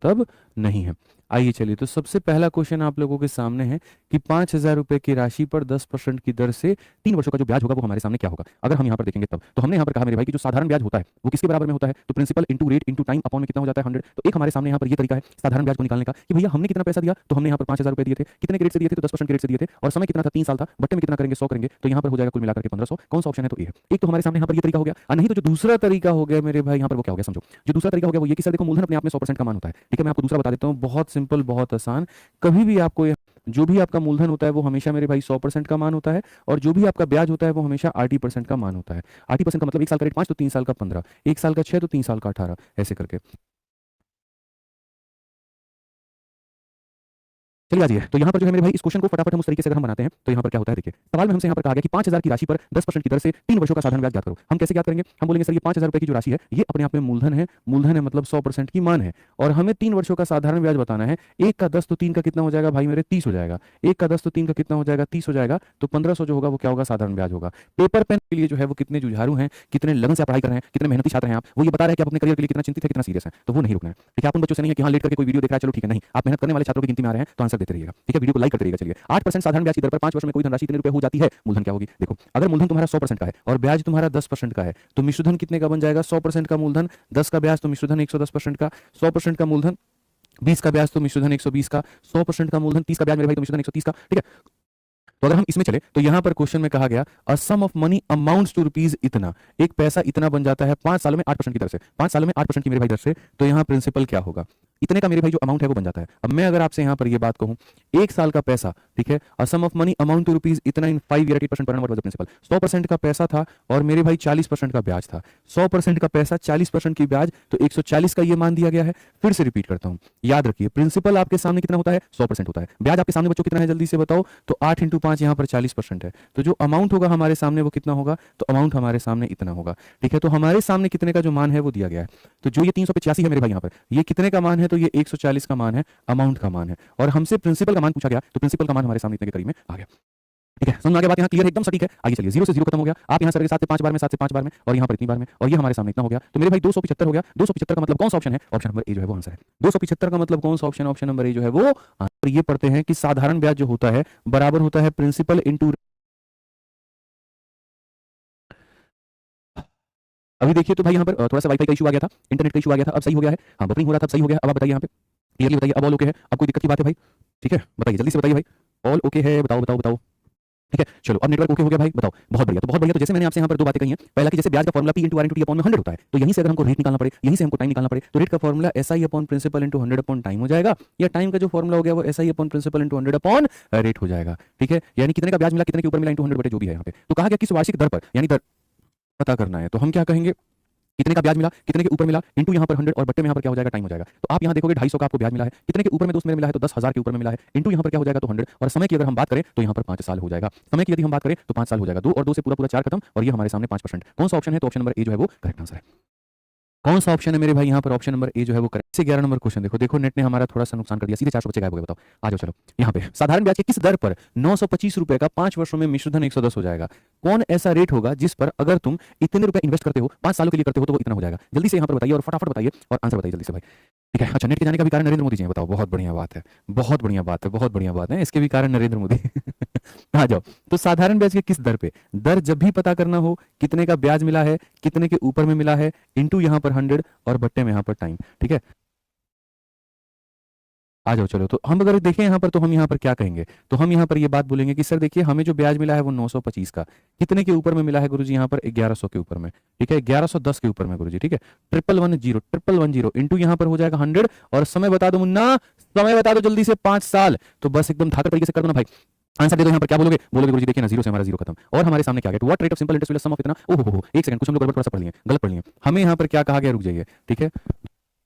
तब नहीं है। आइए चलिए, तो सबसे पहला क्वेश्चन आप लोगों के सामने है कि 5,000 रुपए की राशि पर 10% की दर से 3 वर्षों का जो ब्याज होगा वो हमारे सामने क्या होगा। अगर हम यहाँ पर देखेंगे तब तो हमने यहाँ पर कहा मेरे भाई कि जो साधारण ब्याज होता है वो किसके बराबर में होता है, तो principal into rate into time upon में कितना हो जाता है 100। तो एक हमारे सामने यहाँ पर ये तरीका है साधारण ब्याज को निकालने का कि भैया हमने कितना पैसा दिया, तो हमने यहाँ पर 5,000 रुपए दिए थे, कितने के रेट से दिए थे, तो 10% के रेट से दिए थे, और समय कितना था 3 साल था, बट्टे में कितना करेंगे 100 करेंगे, तो यहाँ पर हो जाएगा कुल मिलाकर के 1500। कौन सा ऑप्शन है, तो ये है। एक तो हमारे सामने यहाँ पर ये तरीका हो गया, और नहीं तो जो दूसरा तरीका हो गया मेरे भाई यहाँ पर वो क्या हो गया समझो। जो दूसरा तरीका हो गया वो ये कि सर देखो मूलधन अपने आप में 100% का मान होता है। ठीक है, मैं आपको दूसरा बता देता हूँ, बहुत सिंपल बहुत आसान। कभी भी आपको जो भी आपका मूलधन होता है वो हमेशा मेरे भाई 100% का मान होता है, और जो भी आपका ब्याज होता है वो हमेशा 80% का मान होता है। 80% का मतलब 1 साल का रेट 5 तो 3 साल का 15, 1 साल का 6 तो 3 साल का 18, ऐसे करके। चलिए आ जाइए, तो यहाँ पर जो है मेरे भाई इस क्वेश्चन को फटाफट हम उस तरीके से अगर हम बनाते हैं तो यहाँ पर क्या होता है देखिए। सवाल में हमसे यहाँ पर कहा गया कि 5,000 की राशि पर 10% की दर से 3 वर्षों का साधारण ब्याज ज्ञात करो। हम कैसे ज्ञात करेंगे, हम बोलेंगे सर ये 5,000 रुपए की जो राशि है ये अपने आप में मूलधन है, मूलधन है मतलब 100% की मान है, और हमें 3 वर्षों का साधारण ब्याज बताना है। 1 का 10 तो 3 का कितना हो जाएगा भाई मेरे 30 हो जाएगा, 1 का 10 तो 3 का कितना हो जाएगा 30 हो जाएगा, तो 1500 जो होगा वो क्या होगा साधारण ब्याज होगा। पेपर पेन के लिए जो है वो कितने जुझारू हैं, कितने लगन से आप पढ़ाई कर रहे हैं, कितने मेहनती छात्र हैं आप, वो ये बता रहे हैं कि आप अपने करियर के लिए कितना चिंतित है, कितना सीरियस है, तो वो नहीं रुकना है। ठीक है, आप उन बच्चों से नहीं है कि हाँ लेट करके कोई वीडियो देख रहा है चलो ठीक है, नहीं, आप मेहनत करने वाले छात्रों की गिनती में आ रहे हैं तो आंसर देते रहिएगा। ठीक है, वीडियो को लाइक करते रहिएगा। चलिए 8% साधारण ब्याज की दर पर 5 वर्ष में कोई धनराशि कितने रुपए हो जाती है, मूलधन क्या होगी। देखो अगर मूलधन तुम्हारा 100% का है और ब्याज तुम्हारा 10% का है तो मिश्रधन कितने का बन जाएगा, 100% का मूलधन 10 का ब्याज तो मिश्रधन 110% का, 100% का मूलधन 20 का ब्याज तो मिश्रधन 120 का, 100% का मूलधन 30 का ब्याज मेरे भाई तो मिश्रधन 130 का। ठीक है, तो अगर हम इसमें चले तो यहां पर क्वेश्चन में कहा गया a sum of money amounts to rupees इतना, एक पैसा इतना बन जाता है 5 सालों में 8% की दर से, 5 सालों में 8% की मेरे भाई दर से, तो यहाँ प्रिंसिपल क्या होगा, इतने का मेरे भाई जो अमाउंट है वो बन जाता है। अब मैं अगर आपसे यहाँ पर ये बात कहूँ 1 साल का पैसा, ठीक है, a sum of money amount to rupees इतना इन 5 ईयर 8% पर annum what was the principal. 100% का पैसा था और मेरे भाई 40% का ब्याज था, 100% का पैसा 40% की ब्याज, तो 140 का ये मान दिया गया है। फिर से रिपीट करता हूँ, याद रखिए प्रिंसिपल आपके सामने कितना होता है 100% होता है, ब्याज आपके सामने बच्चों कितना है जल्दी से बताओ, तो 8 इंटू 5 यहाँ पर 40% है, तो जो अमाउंट होगा हमारे सामने वो कितना होगा, तो अमाउंट हमारे सामने इतना होगा। ठीक है, तो हमारे सामने कितने का जो मान है वो दिया गया है, तो जो ये 385 है मेरे भाई यहाँ पर ये कितने का मान है, तो ये 140 का मान है, अमाउंट का मान है, और हमसे प्रिंसिपल का मान पूछा गया तो प्रिंसिपल का मान हमारे सामने इतने के करीब में आ गया। ठीक है, समझ में आ गया बात, यहाँ क्लियर एकदम सटीक है। आगे चलिए, 0 से 0 खत्म हो गया, आप यहाँ सर 7 से 5 बार में, 7 से 5 बार में, और यहाँ पर इतनी बार में, और ये हमारे सामने इतना हो गया, तो मेरे भाई 275 हो गया। 275 का मतलब कौन सा ऑप्शन है, ऑप्शन नंबर ए जो है वो आंसर है। 275 का मतलब कौन सा ऑप्शन, ऑप्शन नंबर ए जो है वो आंसर। ये पढ़ते हैं कि साधारण ब्याज जो होता है बराबर होता है प्रिंसिपल इंटू, अभी देखिए तो भाई यहाँ पर थोड़ा सा वाईफाई का इशू आ गया था, इंटरनेट का इशू आ गया था, अब सही हो गया है, हाँ बफरिंग हो रहा था अब सही हो गया। अब आप बताइए यहाँ पे क्लियरली बताइए, अब ऑल ओके है, अब कोई दिक्कत की बात है भाई। ठीक है, बताइए जल्दी से बताइए भाई, ऑल ओके है, बताओ बताओ बताओ। ठीक है, चलो अब नेटवर्क ओके हो गया भाई, बताओ। बहुत बढ़िया, तो बहुत बढ़िया, तो जैसे मैंने आपसे यहाँ पर दो बातें कही हैं, पहला कि जैसे ब्याज का formula P into R into T upon में 100 होता है, तो यहीं से अगर हमको रेट निकालना पड़े, यहीं से हमको टाइम निकालना पड़े, तो रेट का formula S I upon principal into 100 upon time हो जाएगा, या टाइम का जो फॉर्मूला हो गया वो S I upon principal into 100 upon rate हो जाएगा। ठीक है, यानी कितने का ब्याज मिला, कितने के ऊपर मिला इंटू 100 बटे जो भी है यहाँ पे, तो कहा गया किस वार्षिक दर पर, यानी दर पता करना है, तो हम क्या कहेंगे कितने का ब्याज मिला, कितने के ऊपर मिला, इंटू यहाँ पर 100, और बट्टे में यहाँ पर क्या हो जाएगा टाइम हो जाएगा। तो आप यहाँ देखोगे 250 का आपको ब्याज मिला है, कितने के ऊपर में दोस्त मेरे मिला है, तो 10,000 के ऊपर में मिला है, इंटू यहाँ पर क्या हो जाएगा तो 100, और समय की अगर हम बात करें तो यहाँ पर 5 साल हो जाएगा। समय की यदि हम बात करें तो 5 साल हो जाएगा, 2 और 2 से पूरा पूरा 4 खत्म, और ये हमारे सामने 5%। कौन सा ऑप्शन है, तो ऑप्शन नंबर ए जो है वो करेक्ट आंसर है। कौन सा ऑप्शन है मेरे भाई यहाँ पर, ऑप्शन नंबर ए जो है वो करेक्ट। से 11 नंबर क्वेश्चन देखो, देखो नेट ने हमारा थोड़ा सा नुकसान कर दिया, सीधे 400 बच्चे गायब हो गए, बताओ आ जाओ चलो यहाँ पे। साधारण ब्याज के किस दर पर 925 रुपए का 5 वर्षों में मिश्रधन 110 हो जाएगा, कौन ऐसा रेट होगा जिस पर अगर तुम इतने रुपए इन्वेस्ट करते हो 5 सालों के लिए करते हो तो वो इतना हो जाएगा। जल्दी से यहाँ पर बताइए और फटाफट बताइए और आंसर बताइए जल्दी से भाई। ठीक है, अच्छा नेट के जाने का भी कारण नरेंद्र मोदी जी हैं, बताओ बहुत बढ़िया बात है, बहुत बढ़िया बात है, बहुत बढ़िया बात है, इसके भी कारण नरेंद्र मोदी आ जाओ। तो साधारण ब्याज के किस दर पे, दर जब भी पता करना हो कितने का ब्याज मिला है, कितने के ऊपर में मिला है, इंटू यहाँ पर 100 और बट्टे में यहाँ पर टाइम। ठीक है, आ जाओ चलो, तो हम अगर देखें यहाँ पर तो हम यहाँ पर क्या कहेंगे, तो हम यहाँ पर ये बात बोलेंगे कि सर देखिए हमें जो ब्याज मिला है वो 925 का, कितने के ऊपर में मिला है गुरुजी, यहाँ पर 1100 के ऊपर में। ठीक है, 1110 के ऊपर में गुरुजी। ठीक है, 1110 इंटू यहाँ पर हो जाएगा 100, और समय बता दो मुन्ना, समय बता दो जल्दी से, 5 साल, तो बस एकदम धाकर तरीके से कर दो ना भाई। आंसर दे दो यहाँ पर, क्या बोलोगे, बोलोगे गुरुजी देखिए ना, 0 से हमारा 0 खत्म, और हमारे सामने क्या गया, what rate of simple interest will sum of इतना, ओहो हो, एक सेकंड कुछ हम लोग गड़बड़ थोड़ा सा पढ़ लिए, गलत पढ़ लिए। हमें यहाँ पर क्या कहा गया, रुक जाइए। ठीक है,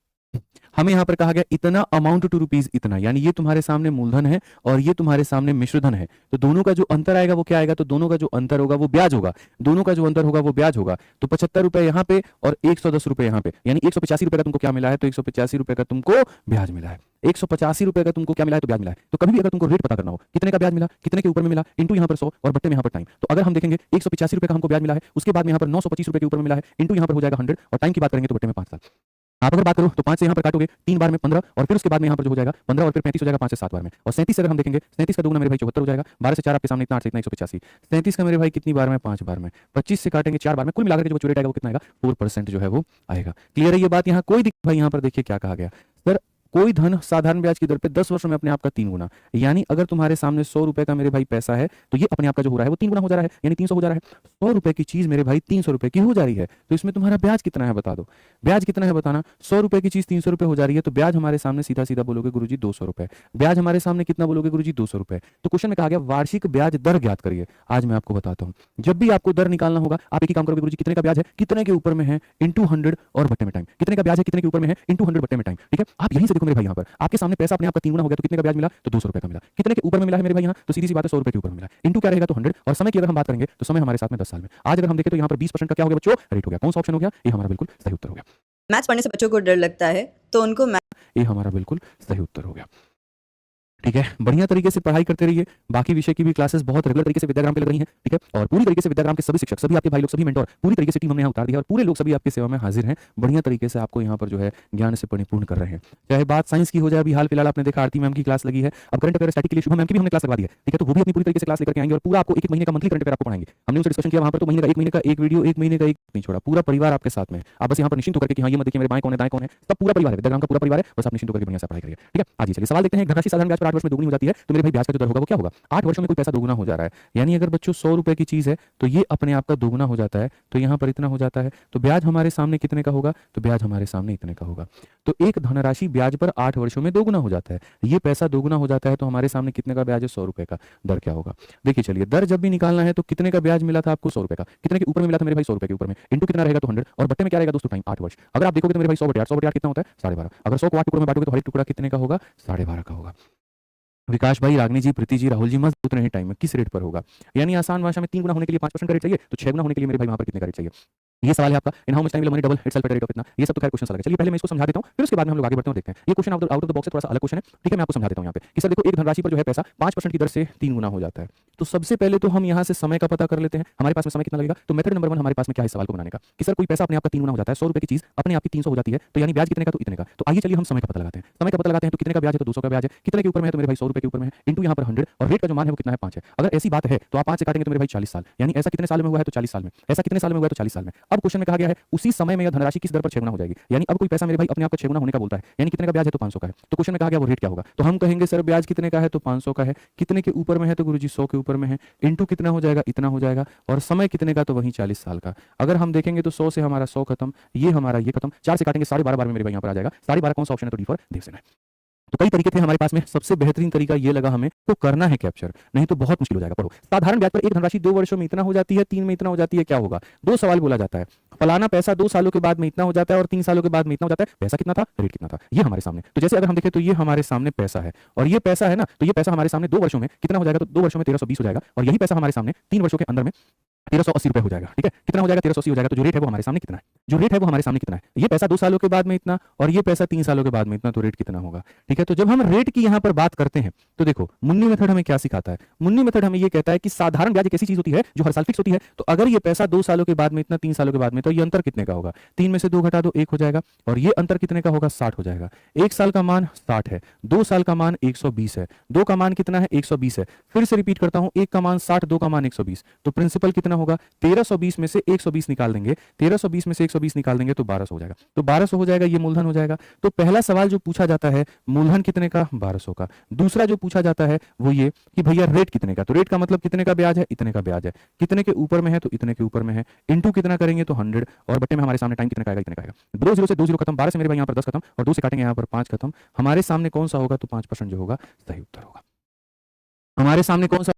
हमें यहां पर कहा गया इतना अमाउंट टू रुपीज इतना, यानी ये तुम्हारे सामने मूलधन है और ये तुम्हारे सामने मिश्रधन है, तो दोनों का जो अंतर आएगा वो क्या आएगा, तो दोनों का जो अंतर होगा वो ब्याज होगा, दोनों का जो अंतर होगा वो ब्याज होगा। तो 75 रुपए यहाँ पे और 110 रुपए यहाँ पे, यानी 185 रुपए का तुमको क्या मिला है, तो 185 रुपए का तुमको ब्याज मिला है, 185 रुपए का तुमको क्या मिला है, तो ब्याज मिला है। तो कभी भी अगर तुमको रेट पता करना हो कितने का ब्याज मिला, कितने के ऊपर में मिला, इंटू यहाँ पर 100 और बट्टे में यहाँ पर टाइम, तो अगर हम देखेंगे 185 रुपए का हमको ब्याज मिला है, उसके बाद में यहाँ पर 925 रुपए के ऊपर में मिला है, इंटू यहाँ पर हो जाएगा 100, और टाइम की बात करेंगे तो बट्टे में 5 साल। आप अगर बात करो तो 5 से यहाँ पर काटोगे 3 बार में 15 और फिर उसके बाद में यहाँ पर जो हो जाएगा 15 और फिर 35 हो जाएगा 5 से 7 बार में। और 37 अगर हम देखेंगे 37 का दुगना मेरे भाई 74 हो जाएगा। 12 से 4 आपके सामने इतना 8 से इतना 185। 37 का मेरे भाई कितनी बार में 5 बार में। 25 से काटेंगे 4 बार में, कुल मिलाकर के जो बच्चों रेट आएगा वो कितना आएगा 4% जो है वो आएगा। क्लियर है ये बात? यहाँ कोई दिक्कत भाई, यहाँ पर देखिए क्या कहा गया सर, कोई धन साधारण ब्याज की दर पे 10 वर्षों में अपने आप का 3 गुना। यानी अगर तुम्हारे सामने 100 रुपए का मेरे भाई पैसा है तो ये अपने आप का जो हो रहा है वो 3 गुना हो जा रहा है, यानी 300 हो जा रहा है। 100 रुपए की चीज मेरे भाई 300 रुपए की हो जा रही है, तो इसमें तुम्हारा ब्याज कितना है बता दो। ब्याज कितना है बताना। 100 रुपए की चीज 300 रुपए हो जा रही है तो ब्याज हमारे सामने सीधा सीधा बोलोगे गुरुजी 200 रुपए। ब्याज हमारे सामने कितना बोलोगे गुरुजी 200 रुपए। तो क्वेश्चन में कहा गया वार्षिक ब्याज दर ज्ञात करिए। आज मैं आपको बताता हूं, जब भी आपको दर निकालना होगा आप एक ही काम करोगे, गुरुजी कितने का ब्याज है, कितने के ऊपर में है, इंटू 100 और बट्टे में टाइम। कितने का ब्याज है, कितने के ऊपर में है, इंटू 100 बट्टे में टाइम। ठीक है, आप यहीं से देखो मेरे भाई, यहाँ पर आपके सामने पैसा अपने आप का 3 गुना हो गया तो कितने का ब्याज मिला, तो 200 रुपए का मिला। कितने के ऊपर में मिला है मेरे भाई यहाँ, तो सीधी सी बात है 100 रुपए के ऊपर में मिला। इंटू क्या रहेगा, तो 100। और समय की अगर हम बात करेंगे तो समय हमारे साथ में 10 साल में। आज अगर हम देखें तो यहाँ पर 20% का क्या हो गया बच्चों, रेट हो गया। कौन सा ऑप्शन हो गया, ये हमारा बिल्कुल सही उत्तर हो गया। मैथ्स पढ़ने से बच्चों को डर लगता है तो उनको ये हमारा बिल्कुल सही उत्तर हो गया। ठीक है, बढ़िया तरीके से पढ़ाई करते रहिए। बाकी विषय की भी क्लासेस बहुत रेगुलर तरीके से विद्याग्राम पे लग रही हैं। ठीक है, और पूरी तरीके से विद्याग्राम के सभी शिक्षक, सभी आपके भाई लोग, सभी मेंटोर पूरी तरीके से टीम हमने यहाँ उतार दी है और पूरे लोग सभी आपकी सेवा में हाजिर हैं। बढ़िया तरीके से आपको यहाँ पर जो है ज्ञान से परिपूर्ण कर रहे हैं। चाहे बात साइंस की हो जाए, अभी हाल फिलहाल आपने देखा आरती मैम की क्लास लगी है, अब करंट अफेयर स्टैटिक के लिए शुभम मैम की भी हमने क्लास लगवा दी है। ठीक है, तो वो भी अपनी पूरी तरीके से क्लास लेकर के आएंगे और पूरा आपको एक महीने का मंथली करंट अफेयर आपको पढ़ाएंगे। हमने उनसे डिस्कशन किया वहाँ पर, तो महीने का एक वीडियो, एक महीने का एक नहीं छोड़ा, पूरा परिवार आपके साथ में है। आप बस यहाँ पर निश्चिंत होकर के हाँ ये मत देखिए मेरे बाएं कौन है दाएं कौन है, सब पूरा परिवार है, विद्याग्राम का पूरा परिवार है। बस आप निश्चिंत होकर के बढ़िया से पढ़ाई करिए। ठीक है, आज चलिए सवाल देखते हैं। धनराशि साधारण ब्याज पर 8 वर्ष में दोगुनी हो जाती है तो मेरे भाई ब्याज का जो दर होगा वो क्या होगा। 8 वर्षों में कोई पैसा दोगुना हो जा रहा है, यानी अगर बच्चों 100 रुपए की चीज है तो ये अपने आप का दोगुना हो जाता है, तो यहाँ पर इतना हो जाता है, तो ब्याज हमारे सामने कितने का होगा, तो ब्याज हमारे सामने इतने का होगा। तो एक धनराशि ब्याज पर 8 वर्षों में दोगुना हो जाता है, ये पैसा दोगुना हो जाता है, तो हमारे सामने कितने का ब्याज है, 100 रुपए का। दर क्या होगा, देखिए चलिए, दर जब भी निकालना है तो कितने का ब्याज मिला था आपको, 100 रुपए का। कितने के ऊपर में मिला था मेरे भाई, 100 रुपए के ऊपर में। इंटू कितना रहेगा, तो 100 और बट्टे में क्या रहेगा दोस्तों, टाइम 8 वर्ष। अगर आप देखोगे तो मेरे भाई 100 बटे 8, 100 बटे 8 कितना होता है, 12.5। अगर 100 को 8 टुकड़ों में बांटोगे तो हर एक टुकड़ा कितने का होगा, 12.5 का होगा। विकास भाई, रागनी जी, प्रीति जी, राहुल जी, मस्त उतने ही टाइम में किस रेट पर होगा। यानी आसान भाषा में 3 गुना होने के लिए 5% का रेट चाहिए, तो 6 गुना होने के लिए मेरे भाई वहां पर कितने का रेट चाहिए। ये सवाल है आपका, in how much time will money double itself at rate of इतना। ये सब तो खैर क्वेश्चन अलग है। चलिए पहले मैं इसको समझा देता हूं, फिर उसके बाद में हम लोग आगे बढ़ते हैं और देखते हैं। ये question out of the box है, थोड़ा सा अलग क्वेश्चन है। ठीक है, मैं आपको समझा देता हूं यहाँ पे कि सर देखो, एक धनराशि पर जो है पैसा 5% की दर से 3 गुना हो जाता है। तो सबसे पहले तो हम यहाँ से समय का पता कर लेते हैं, हमारे पास में समय कितना लगेगा। तो मेथड नंबर 1 हमारे पास में क्या है सवाल को बनाने का, कि सर कोई पैसा अपने आप का 3 गुना हो जाता है, 100 रुपए की चीज अपने आप की 300 हो जाती है, तो यानी ब्याज कितने का, तो इतने का। तो आइए चलिए हम समय का पता लगाते हैं। समय का पता लगाते हैं तो कितने का ब्याज है, तो 200 का ब्याज है। कितने के ऊपर में है, तो मेरे भाई 100 रुपए के ऊपर में है, इंटू यहाँ पर 100 और रेट का जो मान है वो कितना है, 5 है। अगर ऐसी बात है तो आप 5 से काटेंगे तो मेरे भाई 40 साल, यानी ऐसा कितने साल में हुआ है, तो 40 साल में। ऐसा कितने साल में हुआ है, तो 40 साल में। अब क्वेश्चन में कहा गया है उसी समय में यह धनराशि किस दर पर 6 गुना हो जाएगी। यानी अब कोई पैसा मेरे भाई अपने आप का 6 गुना होने का बोलता है, यानी कितने का ब्याज है, तो 500 का है। तो क्वेश्चन में कहा गया वो रेट क्या होगा, तो हम कहेंगे सर ब्याज कितने का है, तो 500 का है। कितने के ऊपर में है, तो गुरुजी 100 के ऊपर में है, इंटू कितना हो जाएगा, इतना हो जाएगा, और समय कितने का, तो वही 40 साल का। अगर हम देखेंगे तो 100 से हमारा 100 खत्म, ये हमारा ये खत्म, 4 से काटेंगे 12.5 बार में मेरे भाई यहाँ पर आ जाएगा 12.5। कौन सा ऑप्शन है, तो डी फॉर देवसेना है। तो कई तरीके थे हमारे पास में, सबसे बेहतरीन तरीका ये लगा हमें तो करना है कैप्चर, नहीं तो बहुत मुश्किल हो जाएगा। पढ़ो, साधारण ब्याज पर एक धनराशि 2 वर्षों में इतना हो जाती है, 3 में इतना हो जाती है, क्या होगा। 2 सवाल बोला जाता है, फलाना पैसा 2 सालों के बाद में इतना हो जाता है और 3 सालों के बाद में इतना हो जाता है। पैसा कितना था, रेट कितना था, ये हमारे सामने। तो जैसे अगर हम देखें तो ये हमारे सामने पैसा है और ये पैसा है ना, तो ये पैसा हमारे सामने 2 वर्षों में कितना हो जाएगा, तो 2 वर्षों में 1320 हो जाएगा, और यही पैसा हमारे सामने 3 वर्षों के अंदर में 1380 रुपए हो जाएगा। ठीक है, कितना हो जाएगा, 1380 हो जाएगा। तो जो रेट है वो हमारे सामने कितना है, जो रेट है वो हमारे सामने कितना है। ये पैसा 2 सालों के बाद में इतना और ये पैसा 3 सालों के बाद में इतना, तो रेट कितना होगा। ठीक है, तो जब हम रेट की यहाँ पर बात करते हैं तो देखो मुन्नी मेथड हमें क्या सिखाता है। मुन्नी मेथड हमें ये कहता है कि साधारण ब्याज एक ऐसी चीज होती है जो हर साल फिक्स होती है। तो अगर ये पैसा 2 सालों के बाद में इतना, 3 सालों के बाद में, तो ये अंतर कितने का होगा, 3 में से 2 घटा दो 1 हो जाएगा, और ये अंतर कितने का होगा, 60 हो जाएगा। 1 साल का मान 60 है, 2 साल का मान 120 है, 2 का मान कितना है, 120 है। फिर से रिपीट करता हूं, 1 का मान 60, 2 का मान 120, तो प्रिंसिपल कितना होगा, 1320 में से 120 निकाल देंगे, 1320 में से 120 निकाल देंगे तो 1200 हो जाएगा। तो 1200 हो जाएगा, ये मूलधन हो जाएगा। तो पहला सवाल जो पूछा जाता है मूलधन कितने का, 1200 का। दूसरा जो पूछा जाता है वो ये कि भैया रेट कितने का, तो रेट का मतलब कितने का ब्याज है, इतने का ब्याज है। कितने के ऊपर में है, तो इतने के ऊपर में है, इंटू कितना करेंगे, तो 100, और बट्टे में हमारे सामने टाइम कितने का आएगा, इतने का आएगा। 2 0 से 2 0 खत्म, 12 से मेरे भाई यहाँ पर 10 खत्म, और 2 से काटेंगे यहाँ पर 5 खत्म। हमारे सामने कौन सा होगा, तो 5% जो होगा सही उत्तर होगा। हमारे सामने कौन सा